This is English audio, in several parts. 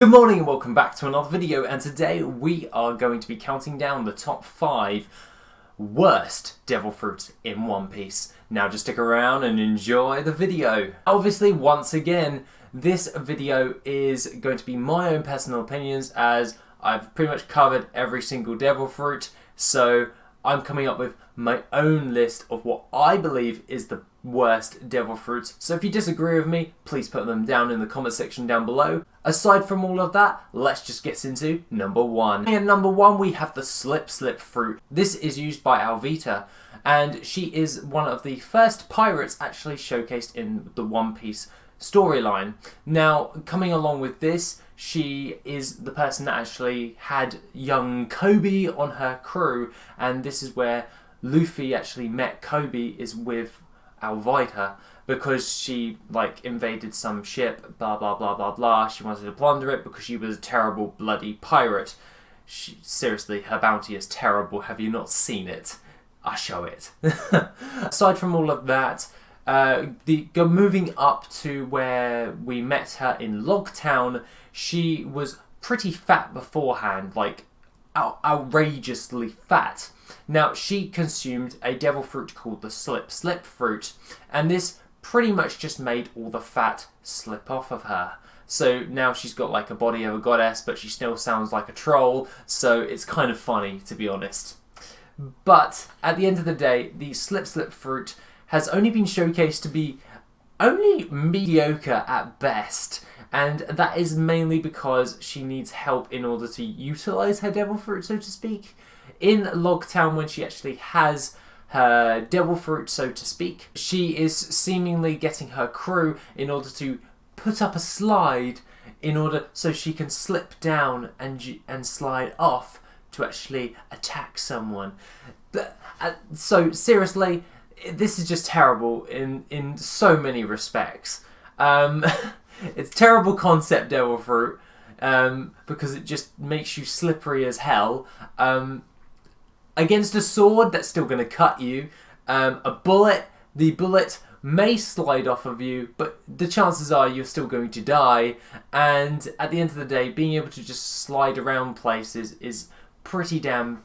Good morning and welcome back to another video, and today we are going to be counting down the top 5 worst devil fruits in One Piece. Now just stick around and enjoy the video. Obviously, once again, this video is going to be my own personal opinions, as I've pretty much covered every single devil fruit, so I'm coming up with my own list of what I believe is the worst devil fruits. So if you disagree with me, please put them down in the comment section down below. Aside from all of that, let's just get into number 1. And number 1, we have the Slip fruit. This is used by Alvita, and she is one of the first pirates actually showcased in the One Piece storyline. Now, coming along with this, she is the person that actually had young Koby on her crew, and this is where Luffy actually met Koby, is with Alvita, because she invaded some ship, blah blah blah blah blah. She wanted to plunder it because she was a terrible bloody pirate. Seriously, her bounty is terrible. Have you not seen it? I'll show it. Aside from all of that, moving up to where we met her in Logtown, she was pretty fat beforehand, outrageously fat. Now, she consumed a devil fruit called the Slip fruit, and this pretty much just made all the fat slip off of her. So now she's got a body of a goddess, but she still sounds like a troll, so it's kind of funny, to be honest. But at the end of the day, the Slip fruit has only been showcased to be only mediocre at best, and that is mainly because she needs help in order to utilize her devil fruit, so to speak. In Logtown, when she actually has her devil fruit, so to speak, she is seemingly getting her crew in order to put up a slide in order so she can slip down and slide off to actually attack someone. So seriously, this is just terrible in so many respects. It's terrible concept, devil fruit, because it just makes you slippery as hell. Against a sword, that's still going to cut you. The bullet may slide off of you, but the chances are you're still going to die. And at the end of the day, being able to just slide around places is pretty damn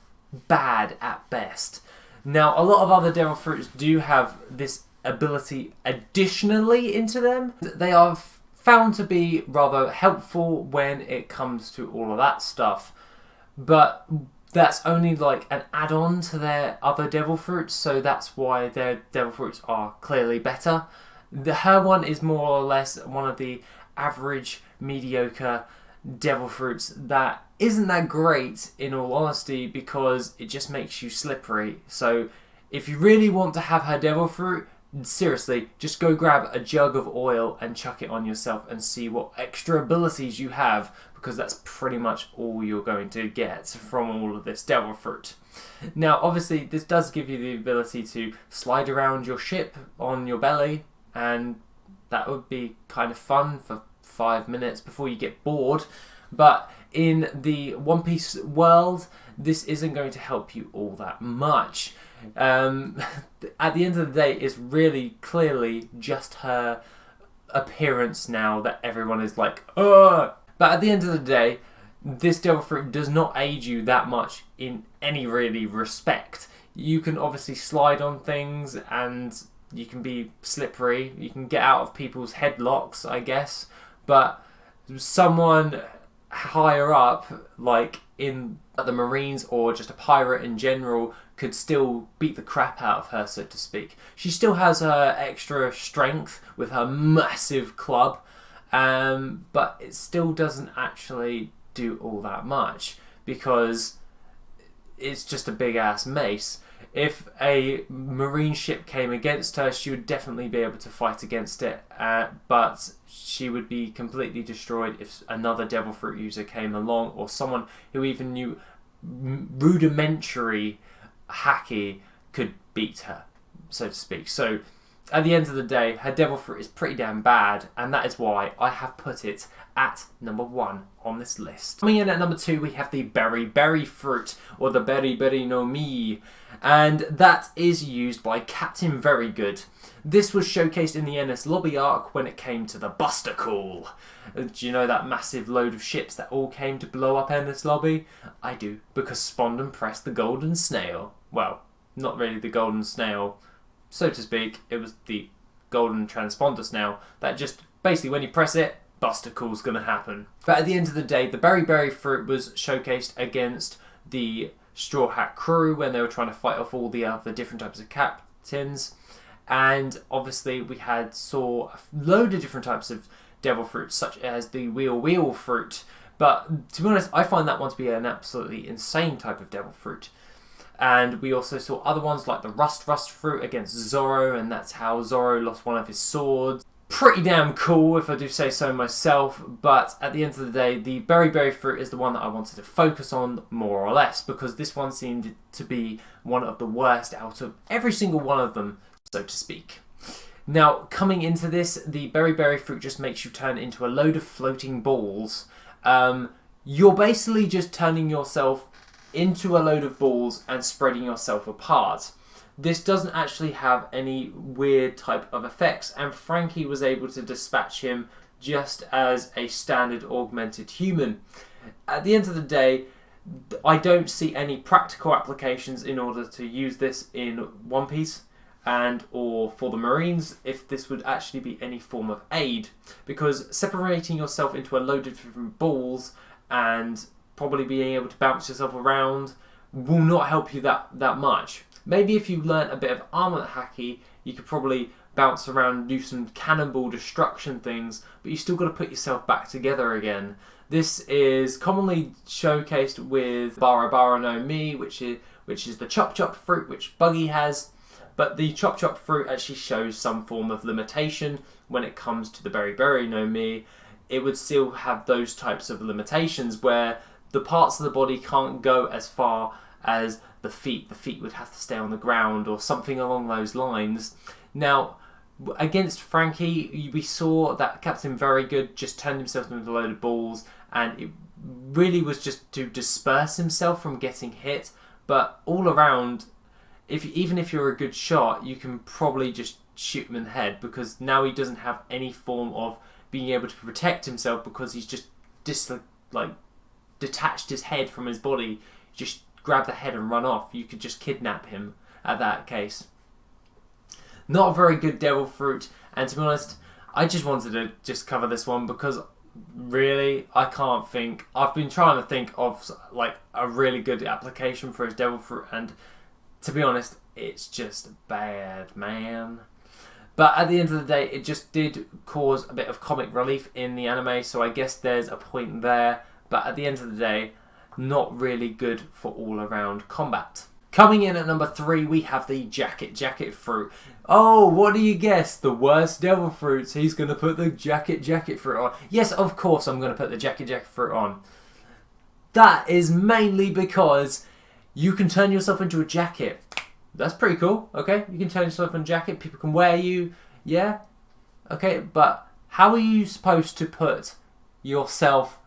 bad at best. Now, a lot of other devil fruits do have this ability additionally into them. They are found to be rather helpful when it comes to all of that stuff, but that's only an add-on to their other devil fruits, so that's why their devil fruits are clearly better. Her one is more or less one of the average, mediocre devil fruits that isn't that great, in all honesty, because it just makes you slippery. So if you really want to have her devil fruit, seriously, just go grab a jug of oil and chuck it on yourself and see what extra abilities you have, because that's pretty much all you're going to get from all of this devil fruit. Now, obviously, this does give you the ability to slide around your ship on your belly, and that would be kind of fun for 5 minutes before you get bored. But in the One Piece world, this isn't going to help you all that much. At the end of the day, it's really clearly just her appearance now that everyone is like, ugh! But at the end of the day, this devil fruit does not aid you that much in any really respect. You can obviously slide on things, and you can be slippery. You can get out of people's headlocks, I guess. But someone higher up, in the Marines or just a pirate in general, could still beat the crap out of her, so to speak. She still has her extra strength with her massive club, but it still doesn't actually do all that much, because it's just a big ass mace. If a marine ship came against her, she would definitely be able to fight against it, but she would be completely destroyed if another devil fruit user came along, or someone who even knew rudimentary haki could beat her, so to speak. So at the end of the day, her Devil Fruit is pretty damn bad, and that is why I have put it at number 1 on this list. Coming in at number 2, we have the Berry Berry Fruit, or the Berry Berry no Mi, and that is used by Captain Very Good. This was showcased in the Enies Lobby arc when it came to the Bustercool. Do you know that massive load of ships that all came to blow up Enies Lobby? I do, because Spondon pressed the Golden Snail. Well, not really the Golden Snail, so to speak. It was the Golden Transponder Snail that just, basically when you press it, Bustercool's going to happen. But at the end of the day, the Berry Berry Fruit was showcased against the Straw Hat crew when they were trying to fight off all the other different types of captains. And obviously we saw a load of different types of Devil Fruits, such as the Wheel Fruit. But to be honest, I find that one to be an absolutely insane type of Devil Fruit. And we also saw other ones like the Rust Fruit against Zoro, and that's how Zoro lost one of his swords. Pretty damn cool, if I do say so myself, but at the end of the day, the Berry Berry Fruit is the one that I wanted to focus on more or less, because this one seemed to be one of the worst out of every single one of them, so to speak. Now, coming into this, the Berry Berry Fruit just makes you turn into a load of floating balls. You're basically just turning yourself into a load of balls and spreading yourself apart. This doesn't actually have any weird type of effects, and Franky was able to dispatch him just as a standard augmented human. At the end of the day, I don't see any practical applications in order to use this in One Piece and or for the Marines, if this would actually be any form of aid, because separating yourself into a load of different balls and probably being able to bounce yourself around will not help you that much. Maybe if you learnt a bit of armament haki, you could probably bounce around and do some cannonball destruction things, but you still got to put yourself back together again. This is commonly showcased with Bara Bara no Mi, which is the Chop Chop Fruit, which Buggy has. But the Chop Chop Fruit actually shows some form of limitation when it comes to the Berry Berry no Mi. It would still have those types of limitations where the parts of the body can't go as far as the feet. The feet would have to stay on the ground or something along those lines. Now, against Franky, we saw that Captain Very Good just turned himself into a load of balls, and it really was just to disperse himself from getting hit. But all around, even if you're a good shot, you can probably just shoot him in the head, because now he doesn't have any form of being able to protect himself, because he's just detached his head from his body. Just grab the head and run off. You could just kidnap him at that case. Not a very good Devil Fruit, and to be honest, I just wanted to just cover this one because really, I can't think. I've been trying to think of like a really good application for his Devil Fruit, and to be honest, it's just bad, man. But at the end of the day, it just did cause a bit of comic relief in the anime, so I guess there's a point there. But at the end of the day, not really good for all-around combat. Coming in at number 3, we have the Jacket Fruit. Oh, what do you guess? The worst Devil Fruits. He's going to put the Jacket Fruit on. Yes, of course I'm going to put the Jacket Fruit on. That is mainly because you can turn yourself into a jacket. That's pretty cool, okay? You can turn yourself into a jacket. People can wear you, yeah? Okay, but how are you supposed to put yourself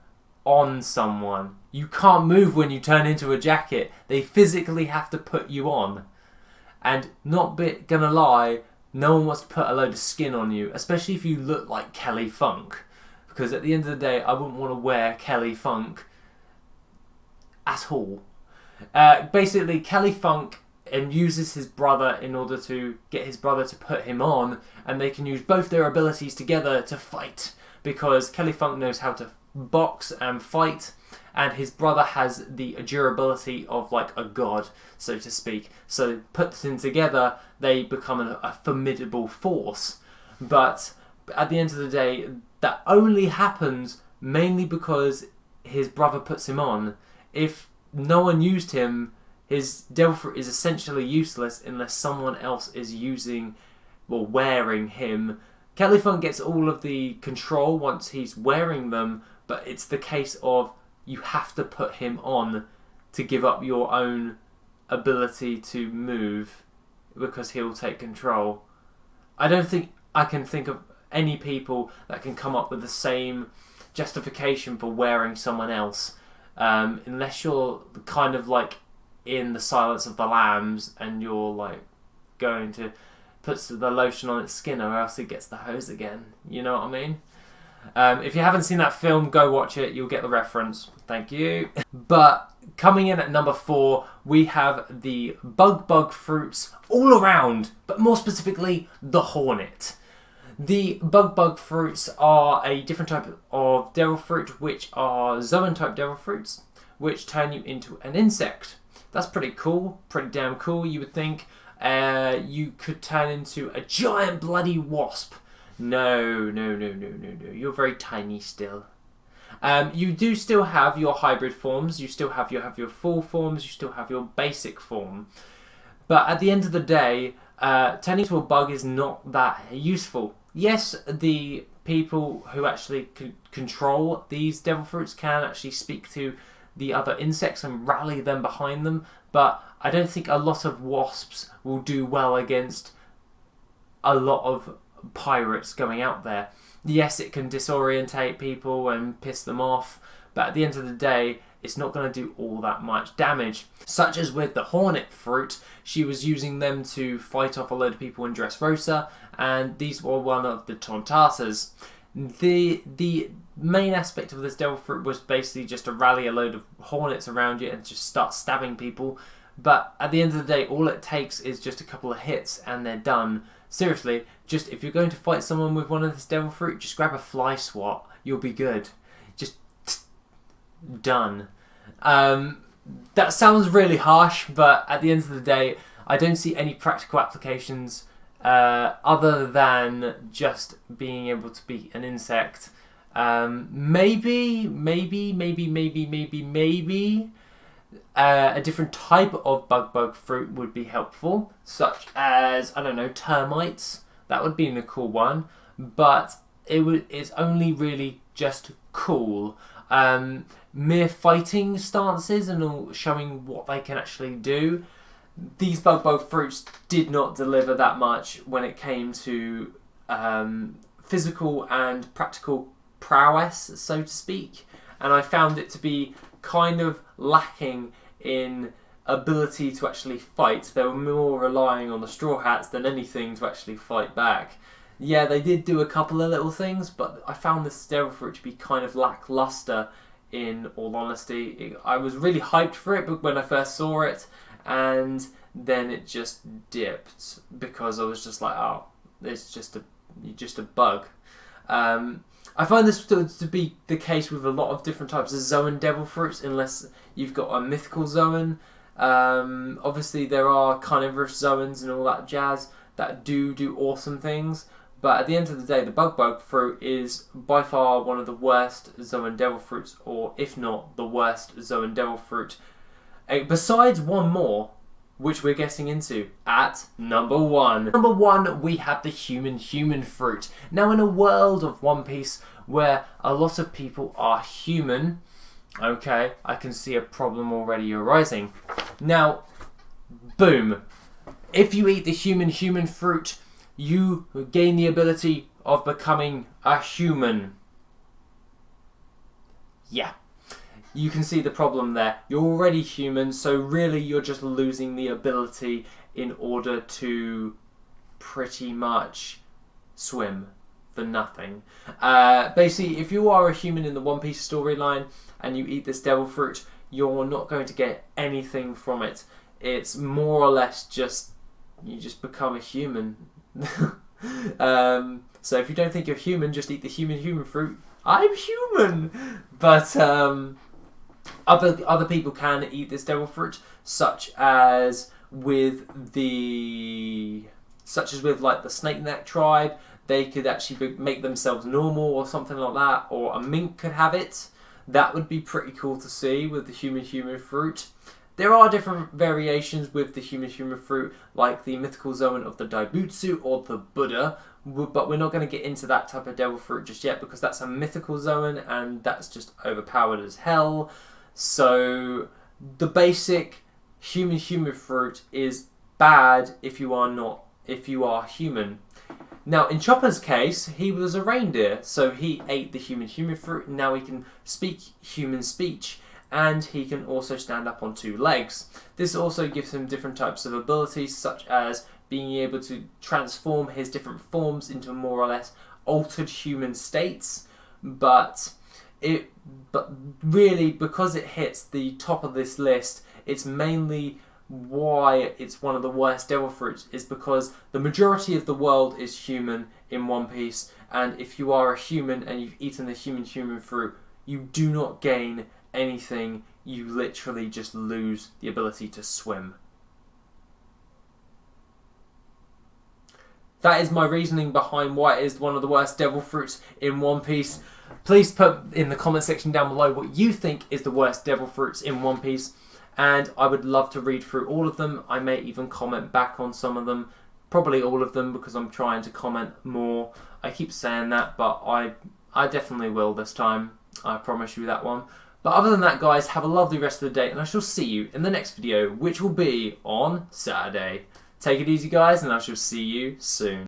on someone? You can't move when you turn into a jacket. They physically have to put you on. And gonna lie, no one wants to put a load of skin on you, especially if you look like Kelly Funk. Because at the end of the day, I wouldn't want to wear Kelly Funk at all. Basically, Kelly Funk uses his brother in order to get his brother to put him on, and they can use both their abilities together to fight, because Kelly Funk knows how to box and fight, and his brother has the durability of like a god, so to speak. So put them together, they become a formidable force. But at the end of the day, that only happens mainly because his brother puts him on. If no one used him, his Devil Fruit is essentially useless unless someone else is using or wearing him. Kelly Funk gets all of the control once he's wearing them, but it's the case of you have to put him on to give up your own ability to move, because he'll take control. I don't think I can think of any people that can come up with the same justification for wearing someone else, unless you're kind of like in the Silence of the Lambs and you're like going to put the lotion on its skin or else it gets the hose again. You know what I mean? If you haven't seen that film, go watch it. You'll get the reference. Thank you. But coming in at number 4, we have the bug fruits all around, but more specifically, the hornet. The bug fruits are a different type of devil fruit, which are zoan type devil fruits, which turn you into an insect. That's pretty cool, pretty damn cool, you would think. You could turn into a giant bloody wasp. No, you're very tiny still. You do still have your hybrid forms, you still have your full forms, you still have your basic form. But at the end of the day, turning into a bug is not that useful. Yes, the people who actually control these devil fruits can actually speak to the other insects and rally them behind them, but I don't think a lot of wasps will do well against a lot of pirates going out there. Yes, it can disorientate people and piss them off, but at the end of the day, it's not going to do all that much damage. Such as with the hornet fruit, she was using them to fight off a load of people in Dressrosa, and these were one of the Tontatas. The main aspect of this devil fruit was basically just to rally a load of hornets around you and just start stabbing people, but at the end of the day, all it takes is just a couple of hits and they're done. Seriously, just if you're going to fight someone with one of this devil fruit, just grab a fly swat, you'll be good. Just done. That sounds really harsh, but at the end of the day, I don't see any practical applications other than just being able to be an insect. Maybe a different type of bug fruit would be helpful, such as, I don't know, termites. That would be a cool one, but it's only really just cool. Mere fighting stances and all, showing what they can actually do. These bug fruits did not deliver that much when it came to physical and practical prowess, so to speak, and I found it to be kind of lacking in ability to actually fight. They were more relying on the Straw Hats than anything to actually fight back. Yeah, they did do a couple of little things, but I found this devil fruit to be kind of lackluster, in all honesty. I was really hyped for it when I first saw it, and then it just dipped because I was just like, oh, it's just a bug. I find this to be the case with a lot of different types of zoan devil fruits, unless you've got a mythical zoan. Obviously, there are carnivorous zoans and all that jazz that do awesome things, but at the end of the day, the bug fruit is by far one of the worst zoan devil fruits, or if not the worst zoan devil fruit. Besides one more, which we're getting into at number 1. Number 1, we have the human fruit. Now, in a world of One Piece where a lot of people are human, okay, I can see a problem already arising. Now, boom. If you eat the human fruit, you gain the ability of becoming a human. Yeah. You can see the problem there. You're already human, so really you're just losing the ability in order to pretty much swim for nothing. Basically, if you are a human in the One Piece storyline and you eat this devil fruit, you're not going to get anything from it. It's more or less just, you just become a human. So if you don't think you're human, just eat the human fruit. I'm human! But other people can eat this devil fruit, such as with like the snake neck tribe. They could actually make themselves normal or something like that, or a mink could have it. That would be pretty cool to see with the human fruit. There are different variations with the human fruit, like the mythical zoan of the Daibutsu or the Buddha, but we're not going to get into that type of devil fruit just yet because that's a mythical zoan and that's just overpowered as hell. So the basic human fruit is bad if you are human. Now, in Chopper's case, he was a reindeer, so he ate the human fruit, and now he can speak human speech, and he can also stand up on 2 legs. This also gives him different types of abilities, such as being able to transform his different forms into more or less altered human states, but really, because it hits the top of this list, it's mainly why it's one of the worst devil fruits is because the majority of the world is human in One Piece, and if you are a human and you've eaten the human fruit, you do not gain anything. You literally just lose the ability to swim. That is my reasoning behind why it is one of the worst devil fruits in One Piece. Please put in the comment section down below what you think is the worst devil fruits in One Piece, and I would love to read through all of them. I may even comment back on some of them, probably all of them, because I'm trying to comment more. I keep saying that, but I definitely will this time. I promise you that one. But other than that, guys, have a lovely rest of the day, and I shall see you in the next video, which will be on Saturday. Take it easy, guys, and I shall see you soon.